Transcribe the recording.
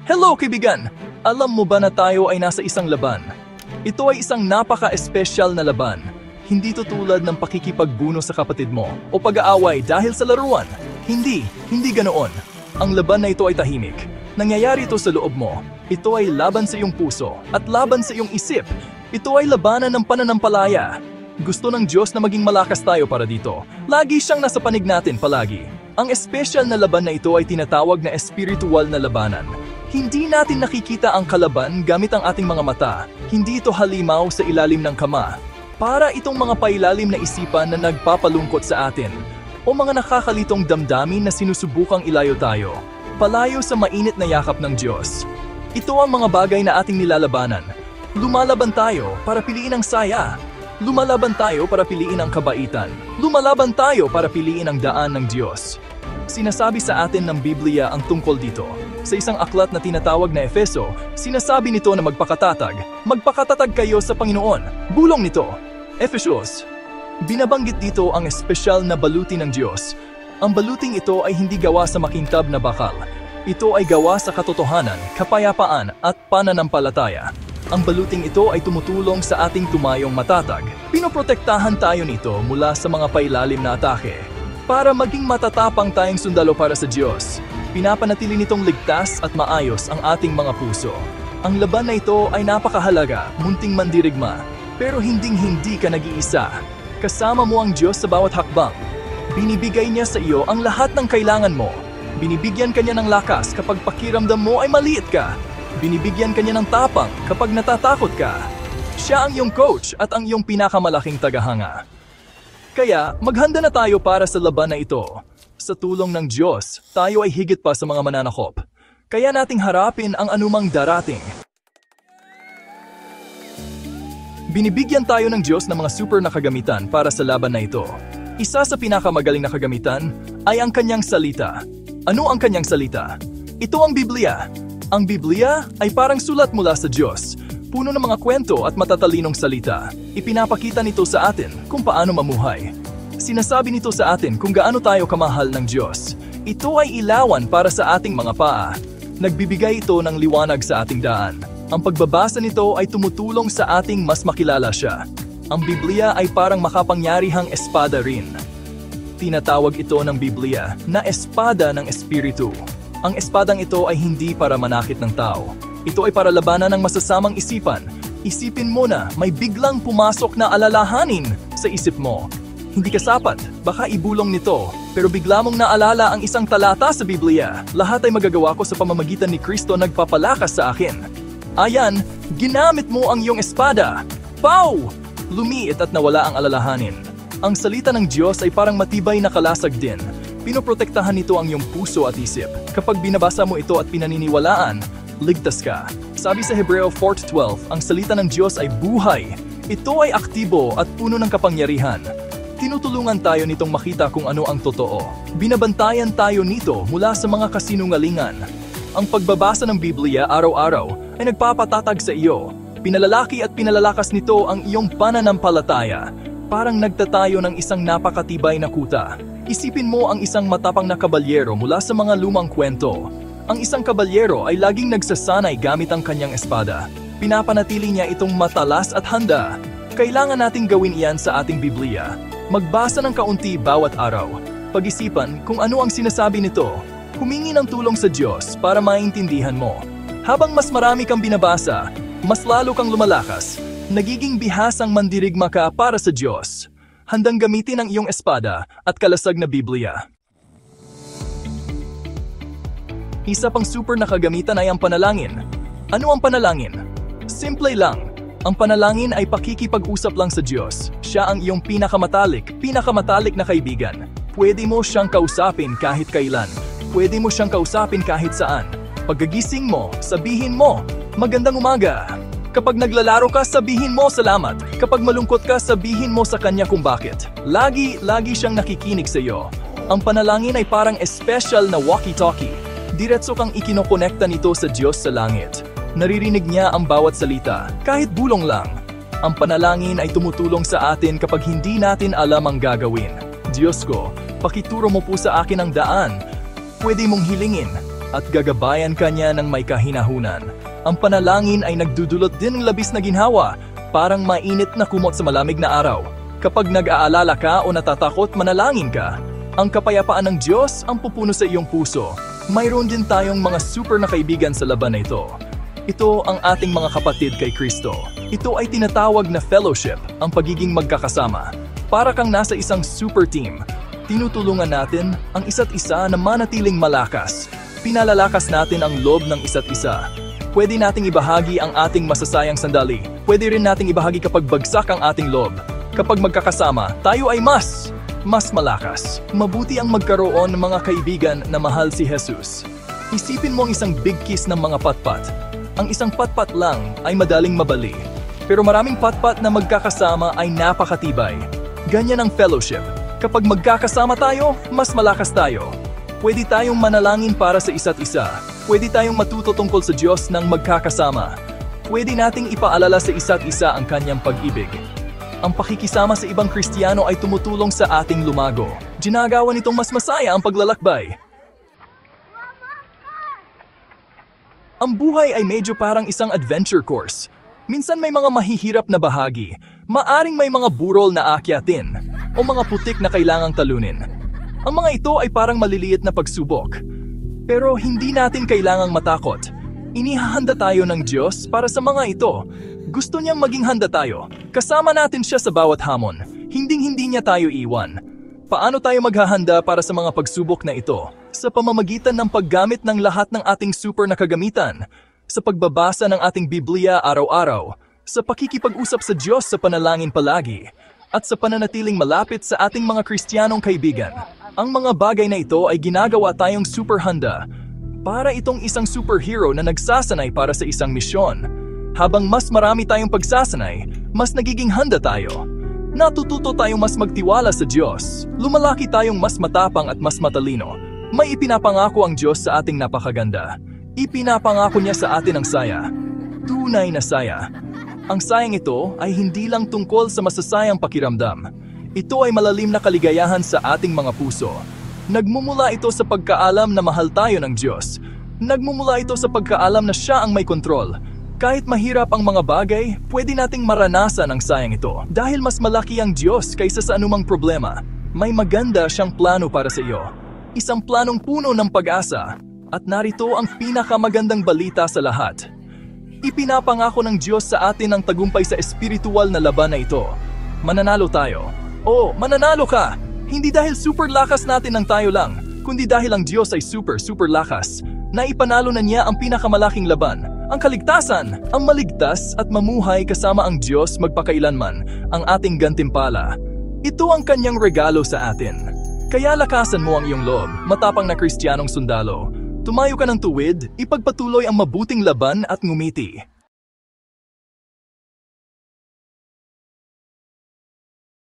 Hello kaibigan! Alam mo ba na tayo ay nasa isang laban? Ito ay isang napaka-espesyal na laban. Hindi to tulad ng pakikipagbuno sa kapatid mo o pag-aaway dahil sa laruan. Hindi ganoon. Ang laban na ito ay tahimik. Nangyayari ito sa loob mo. Ito ay laban sa iyong puso at laban sa iyong isip. Ito ay labanan ng pananampalataya. Gusto ng Diyos na maging malakas tayo para dito. Lagi siyang nasa panig natin palagi. Ang espesyal na laban na ito ay tinatawag na espiritual na labanan. Hindi natin nakikita ang kalaban gamit ang ating mga mata. Hindi ito halimaw sa ilalim ng kama. Para itong mga pailalim na isipan na nagpapalungkot sa atin o mga nakakalitong damdamin na sinusubukang ilayo tayo. Palayo sa mainit na yakap ng Diyos. Ito ang mga bagay na ating nilalabanan. Lumalaban tayo para piliin ang saya. Lumalaban tayo para piliin ang kabaitan. Lumalaban tayo para piliin ang daan ng Diyos. Sinasabi sa atin ng Biblia ang tungkol dito. Sa isang aklat na tinatawag na Efeso, sinasabi nito na magpakatatag. Magpakatatag kayo sa Panginoon. Bulong nito, Efesos. Binabanggit dito ang espesyal na baluti ng Diyos. Ang baluting ito ay hindi gawa sa makintab na bakal. Ito ay gawa sa katotohanan, kapayapaan at pananampalataya. Ang baluting ito ay tumutulong sa ating tumayong matatag. Pinoprotektahan tayo nito mula sa mga pailalim na atake. Para maging matatapang tayong sundalo para sa Diyos, pinapanatili nitong ligtas at maayos ang ating mga puso. Ang laban na ito ay napakahalaga, munting mandirigma, pero hinding-hindi ka nag-iisa. Kasama mo ang Diyos sa bawat hakbang. Binibigay niya sa iyo ang lahat ng kailangan mo. Binibigyan ka niya ng lakas kapag pakiramdam mo ay maliit ka. Binibigyan ka niya ng tapang kapag natatakot ka. Siya ang iyong coach at ang iyong pinakamalaking tagahanga. Kaya maghanda na tayo para sa laban na ito. Sa tulong ng Diyos, tayo ay higit pa sa mga mananakop. Kaya nating harapin ang anumang darating. Binibigyan tayo ng Diyos ng mga super na kagamitan para sa laban na ito. Isa sa pinakamagaling na kagamitan ay ang kanyang salita. Ano ang kanyang salita? Ito ang Biblia. Ang Biblia ay parang sulat mula sa Diyos, puno ng mga kwento at matatalinong salita. Ipinapakita nito sa atin kung paano mamuhay. Sinasabi nito sa atin kung gaano tayo kamahal ng Diyos. Ito ay ilawan para sa ating mga paa. Nagbibigay ito ng liwanag sa ating daan. Ang pagbabasa nito ay tumutulong sa ating mas makilala siya. Ang Biblia ay parang makapangyarihang espada rin. Tinatawag ito ng Biblia na espada ng Espiritu. Ang espadang ito ay hindi para manakit ng tao. Ito ay para labanan ng masasamang isipan. Isipin mo na may biglang pumasok na alalahanin sa isip mo. Hindi ka sapat, baka ibulong nito. Pero bigla mong naalala ang isang talata sa Biblia. Lahat ay magagawa ko sa pamamagitan ni Kristo nagpapalakas sa akin. Ayan, ginamit mo ang iyong espada. Pow! Lumiit at nawala ang alalahanin. Ang salita ng Diyos ay parang matibay na kalasag din. Pinoprotektahan nito ang iyong puso at isip. Kapag binabasa mo ito at pinaniniwalaan, ligtas ka. Sabi sa Hebreo 4:12, ang salita ng Diyos ay buhay. Ito ay aktibo at puno ng kapangyarihan. Tinutulungan tayo nitong makita kung ano ang totoo. Binabantayan tayo nito mula sa mga kasinungalingan. Ang pagbabasa ng Biblia araw-araw ay nagpapatatag sa iyo. Pinalalaki at pinalalakas nito ang iyong pananampalataya. Parang nagtatayo ng isang napakatibay na kuta. Isipin mo ang isang matapang na kabalyero mula sa mga lumang kwento. Ang isang kabalyero ay laging nagsasanay gamit ang kanyang espada. Pinapanatili niya itong matalas at handa. Kailangan nating gawin iyan sa ating Biblia. Magbasa ng kaunti bawat araw. Pag-isipan kung ano ang sinasabi nito. Humingi ng tulong sa Diyos para maintindihan mo. Habang mas marami kang binabasa, mas lalo kang lumalakas. Nagiging bihasang mandirigma ka para sa Diyos. Handang gamitin ang iyong espada at kalasag na Biblia. Isa pang super na kagamitan ay ang panalangin. Ano ang panalangin? Simple lang. Ang panalangin ay pakikipag-usap lang sa Diyos. Siya ang iyong pinakamatalik na kaibigan. Pwede mo siyang kausapin kahit kailan. Pwede mo siyang kausapin kahit saan. Pagkagising mo, sabihin mo, magandang umaga. Kapag naglalaro ka, sabihin mo salamat. Kapag malungkot ka, sabihin mo sa kanya kung bakit. Lagi siyang nakikinig sa iyo. Ang panalangin ay parang espesyal na walkie-talkie. Diretso kang ikinokonekta nito sa Diyos sa langit. Naririnig niya ang bawat salita, kahit bulong lang. Ang panalangin ay tumutulong sa atin kapag hindi natin alam ang gagawin. Diyos ko, pakituro mo po sa akin ang daan. Pwede mong hilingin. at gagabayan ka niya ng may kahinahunan. Ang panalangin ay nagdudulot din ng labis na ginhawa, parang mainit na kumot sa malamig na araw. Kapag nag-aalala ka o natatakot, manalangin ka. Ang kapayapaan ng Diyos ang pupuno sa iyong puso. Mayroon din tayong mga super na kaibigan sa laban na ito. Ito ang ating mga kapatid kay Kristo. Ito ay tinatawag na fellowship, ang pagiging magkakasama. Para kang nasa isang super team. Tinutulungan natin ang isa't isa na manatiling malakas. Pinalalakas natin ang loob ng isa't isa. Pwede nating ibahagi ang ating masasayang sandali. Pwede rin nating ibahagi kapag bagsak ang ating loob. Kapag magkakasama, tayo ay mas malakas. Mabuti ang magkaroon ng mga kaibigan na mahal si Jesus. Isipin mo ang isang big kiss ng mga patpat. Ang isang patpat lang ay madaling mabali. Pero maraming patpat na magkakasama ay napakatibay. Ganyan ang fellowship. Kapag magkakasama tayo, mas malakas tayo. Pwede tayong manalangin para sa isa't isa. Pwede tayong matuto tungkol sa Diyos ng magkakasama. Pwede nating ipaalala sa isa't isa ang kanyang pag-ibig. Ang pakikisama sa ibang Kristiyano ay tumutulong sa ating lumago. Ginagawa nitong mas masaya ang paglalakbay. Ang buhay ay medyo parang isang adventure course. Minsan may mga mahihirap na bahagi. Maaring may mga burol na aakyatin o mga putik na kailangang talunin. Ang mga ito ay parang maliliit na pagsubok. Pero hindi natin kailangang matakot. Inihahanda tayo ng Diyos para sa mga ito. Gusto niyang maging handa tayo. Kasama natin siya sa bawat hamon. Hinding-hindi niya tayo iwan. Paano tayo maghahanda para sa mga pagsubok na ito? Sa pamamagitan ng paggamit ng lahat ng ating super na kagamitan. Sa pagbabasa ng ating Biblia araw-araw. Sa pakikipag-usap sa Diyos sa panalangin palagi. At sa pananatiling malapit sa ating mga Kristiyanong kaibigan. Ang mga bagay na ito ay ginagawa tayong super handa. Para itong isang superhero na nagsasanay para sa isang misyon. Habang mas marami tayong pagsasanay, mas nagiging handa tayo. Natututo tayong mas magtiwala sa Diyos. Lumalaki tayong mas matapang at mas matalino. May ipinapangako ang Diyos sa ating napakaganda. Ipinapangako niya sa atin ang saya. Tunay na saya. Ang sayang ito ay hindi lang tungkol sa masasayang pakiramdam. Ito ay malalim na kaligayahan sa ating mga puso. Nagmumula ito sa pagkaalam na mahal tayo ng Diyos. Nagmumula ito sa pagkaalam na siya ang may kontrol. Kahit mahirap ang mga bagay, pwede nating maranasan ang sayang ito. Dahil mas malaki ang Diyos kaysa sa anumang problema. May maganda siyang plano para sa iyo. Isang planong puno ng pag-asa. At narito ang pinakamagandang balita sa lahat. Ipinapangako ng Diyos sa atin ang tagumpay sa espiritual na laban na ito. Mananalo tayo. Oo, mananalo ka! Hindi dahil super lakas natin ng tayo lang, kundi dahil ang Diyos ay super lakas. Naipanalo na niya ang pinakamalaking laban, ang kaligtasan, ang maligtas at mamuhay kasama ang Diyos magpakailanman, ang ating gantimpala. Ito ang kanyang regalo sa atin. Kaya lakasan mo ang iyong loob, matapang na Kristiyanong sundalo. Tumayo ka ng tuwid, ipagpatuloy ang mabuting laban at ngumiti.